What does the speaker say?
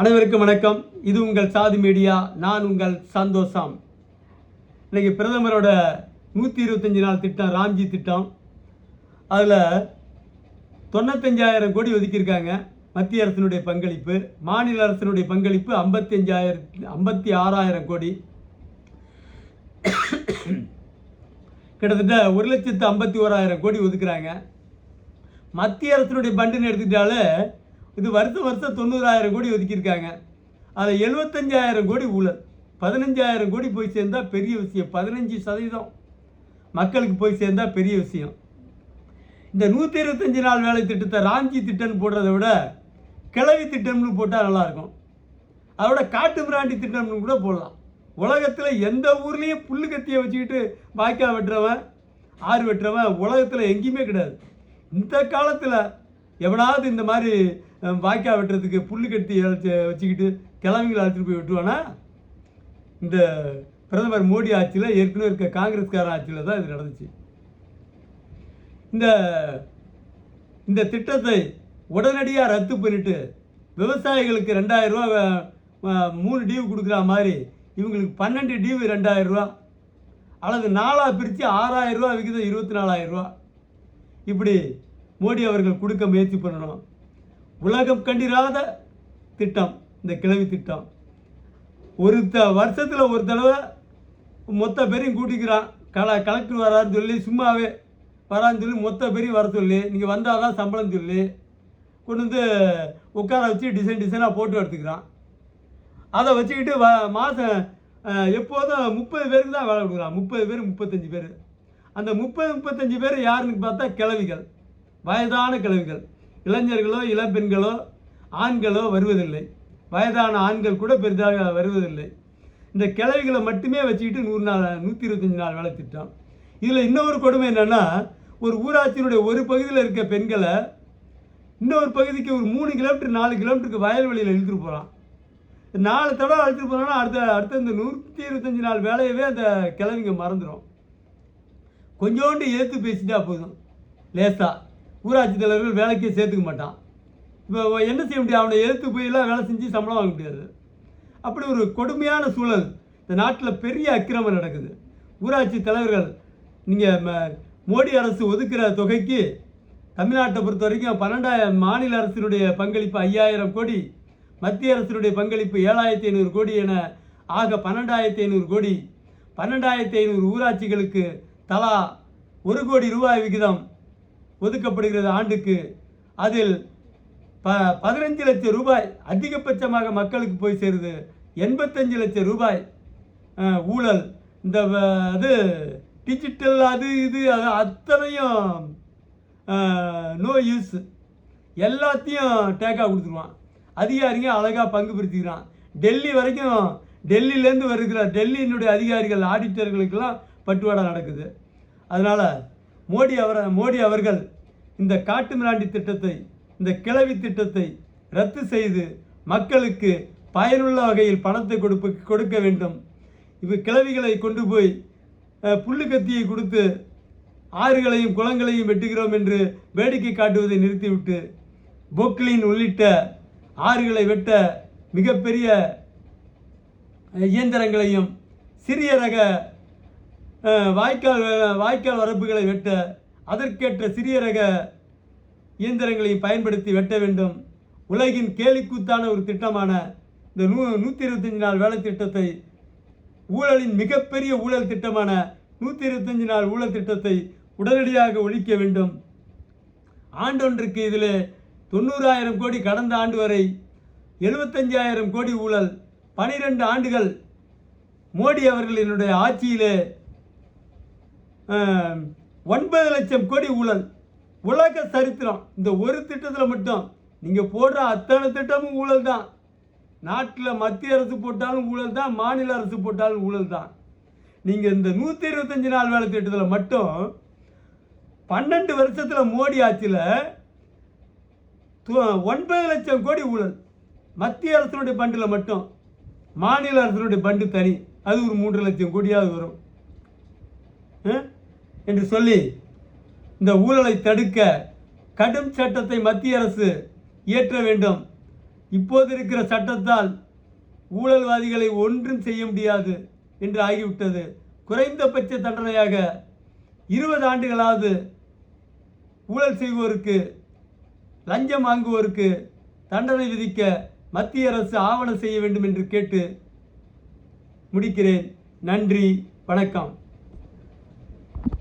அனைவருக்கும் வணக்கம். இது உங்கள் சாதி மீடியா. நான் உங்கள் சந்தோஷம். இன்றைக்கி பிரதமரோட 125 நாள் திட்டம், ராம்ஜி திட்டம். அதில் 95,000 கோடி ஒதுக்கியிருக்காங்க. மத்திய அரசினுடைய பங்களிப்பு, மாநில அரசினுடைய பங்களிப்பு 56,000 கோடி. கிட்டத்தட்ட 1,51,000 கோடி ஒதுக்குறாங்க. மத்திய அரசினுடைய பண்டுன்னு எடுத்துக்கிட்டாலே இது வருஷம் 90,000 கோடி ஒதுக்கியிருக்காங்க. அதில் 75,000 கோடி ஊழல், 15,000 கோடி போய் சேர்ந்தால் பெரிய விஷயம். 15% மக்களுக்கு போய் சேர்ந்தால் பெரிய விஷயம். இந்த 125 நாள் வேலை திட்டத்தை ராம்ஜி திட்டம்னு போடுறதை விட கிளவி திட்டம்னு போட்டால் நல்லாயிருக்கும். அதோட காட்டு மிராண்டி திட்டம்னு கூட போடலாம். உலகத்தில் எந்த ஊர்லேயும் புல்லு கத்தியை வச்சுக்கிட்டு வாய்க்கால் வெட்டுறவன், ஆறு வெட்டுறவன் உலகத்தில் எங்கேயுமே கிடையாது. இந்த காலத்தில் எவனாவது இந்த மாதிரி வாய்க்கால் வெட்டுறதுக்கு புல்லு கட்டி வச்சுக்கிட்டு கிழமைகளை அழைச்சிட்டு போய் வெட்டுவானா? இந்த பிரதமர் மோடி ஆட்சியில், ஏற்கனவே இருக்க காங்கிரஸ்கார ஆட்சியில் தான் இது நடந்துச்சு. இந்த திட்டத்தை உடனடியாக ரத்து பண்ணிட்டு விவசாயிகளுக்கு 2,000 ரூபா 3 டியூ கொடுக்குற மாதிரி இவங்களுக்கு 12 டியூ 2,000 ரூபா, அல்லது 4ஆக பிரித்து 6,000 ரூபா விகிதம் 24,000 ரூபா இப்படி மோடி அவர்கள் கொடுக்க முயற்சி பண்ணணும். உலகம் கண்டிராத திட்டம் இந்த கிளவி திட்டம். வருஷத்தில் ஒரு தடவை மொத்த பேரையும் கூட்டிக்கிறான். கலெக்டர் வரான்னு சொல்லி, சும்மாவே வரான்னு சொல்லி மொத்த பேரையும் வர சொல்லி, நீங்கள் வந்தால் தான் சம்பளம் சொல்லி கொண்டு வந்து உட்கார வச்சு டிசைனாக போட்டு எடுத்துக்கிறான். அதை வச்சுக்கிட்டு மாதம் எப்போதும் 30 பேருக்கு தான் வேலை கொடுக்குறான். 30 பேர் 35 பேர். அந்த 35 பேர் யாருன்னு பார்த்தா கிழவிகள், வயதான கிழவிகள். இளைஞர்களோ இளம்பெண்களோ ஆண்களோ வருவதில்லை. வயதான ஆண்கள் கூட பெரிதாக வருவதில்லை. இந்த கிழவிகளை மட்டுமே வச்சுக்கிட்டு 125 நாள் வேலை திட்டம். இதில் இன்னொரு கொடுமை என்னென்னா, ஒரு ஊராட்சியினுடைய ஒரு பகுதியில் இருக்க பெண்களை இன்னொரு பகுதிக்கு ஒரு 3 கிலோமீட்டர் 4 கிலோமீட்டருக்கு வயல்வெளியில் இழுத்துட்டு போகிறான். 4 தடவை அழைச்சிட்டு போனான்னா அடுத்த இந்த 125 நாள் வேலையவே அந்த கிழவிங்க மறந்துடும். கொஞ்சோண்டு ஏற்று பேசிட்டா போதும். லேசாக ஊராட்சி தலைவர்கள் வேலைக்கே சேர்த்துக்க மாட்டான். இப்போ என்ன செய்ய முடியும்? அவனை எதிர்த்து போயெல்லாம் வேலை செஞ்சு சம்பளம் வாங்க முடியாது. அப்படி ஒரு கொடுமையான சூழல் இந்த நாட்டில். பெரிய அக்கிரமம் நடக்குது. ஊராட்சி தலைவர்கள், நீங்கள் மோடி அரசு ஒதுக்குற தொகைக்கு தமிழ்நாட்டை பொறுத்த வரைக்கும் 12,000, மாநில அரசினுடைய பங்களிப்பு 5,000 கோடி, மத்திய அரசினுடைய பங்களிப்பு 7,500 கோடி என ஆக 12,500 கோடி. 12,500 ஊராட்சிகளுக்கு தலா 1 கோடி ரூபாய் விகிதம் ஒதுக்கப்படுகிறது ஆண்டுக்கு. அதில் 15 லட்சம் ரூபாய் அதிகபட்சமாக மக்களுக்கு போய் சேருது. 85 லட்சம் ரூபாய் ஊழல். இந்த டிஜிட்டல் அது அத்தனையும் நோ யூஸ், எல்லாத்தையும் டேக்காக கொடுத்துருவான். அதிகாரிங்க அழகாக பங்கு பிரிச்சுக்கிறான். டெல்லி வரைக்கும், டெல்லியிலேருந்து வருகிற டெல்லியினுடைய அதிகாரிகள், ஆடிட்டர்களுக்கெல்லாம் பட்டுவாடா நடக்குது. அதனால் மோடி அவர்கள் இந்த காட்டு மிராண்டி திட்டத்தை, இந்த கிளவி திட்டத்தை ரத்து செய்து மக்களுக்கு பயனுள்ள வகையில் பணத்தை கொடுக்க வேண்டும். கிளவிகளை கொண்டு போய் புல்லு கத்தியை கொடுத்து ஆறுகளையும் குளங்களையும் வெட்டுகிறோம் என்று வேடிக்கை காட்டுவதை நிறுத்திவிட்டு பொக்லின் உள்ளிட்ட ஆறுகளை வெட்ட மிகப்பெரிய இயந்திரங்களையும், சிறிய ரக வாய்க்கால் வரப்புகளை வெட்ட அதற்கேற்ற சிறிய ரக இயந்திரங்களையும் பயன்படுத்தி வெட்ட வேண்டும். உலகின் கேலிக்கூத்தான ஒரு திட்டமான இந்த 125 நாள் வேலை திட்டத்தை, ஊழலின் மிகப்பெரிய ஊழல் திட்டமான 125 நாள் ஊழல் திட்டத்தை உடனடியாக ஒழிக்க வேண்டும். ஆண்டொன்றுக்கு இதில் 90,000 கோடி, கடந்த ஆண்டு வரை 75,000 கோடி ஊழல். 12 ஆண்டுகள் மோடி அவர்களினுடைய ஆட்சியிலே 9 லட்சம் கோடி ஊழல். உலக சரித்திரம். இந்த ஒரு திட்டத்தில் மட்டும் நீங்கள் போடுற அத்தனை திட்டமும் ஊழல் தான். நாட்டில் மத்திய அரசு போட்டாலும் ஊழல் தான், மாநில அரசு போட்டாலும் ஊழல் தான். நீங்கள் இந்த 125 நாள் வேலை திட்டத்தில் மட்டும் 12 வருஷத்தில் மோடி ஆட்சியில் 9 லட்சம் கோடி ஊழல். மத்திய அரசினுடைய பண்டில் மட்டும், மாநில அரசினுடைய பண்டு தனி, அது ஒரு 3 லட்சம் கோடியாவது வரும் என்று சொல்லி இந்த ஊழலை தடுக்க கடும் சட்டத்தை மத்திய அரசு இயற்ற வேண்டும். இப்போது இருக்கிற சட்டத்தால் ஊழல்வாதிகளை ஒன்றும் செய்ய முடியாது என்று ஆகிவிட்டது. குறைந்தபட்ச தண்டனையாக 20 ஆண்டுகளாவது ஊழல் செய்வோருக்கு, லஞ்சம் வாங்குவோருக்கு தண்டனை விதிக்க மத்திய அரசு ஆவணம் செய்ய வேண்டும் என்று கேட்டு முடிக்கிறேன். நன்றி, வணக்கம்.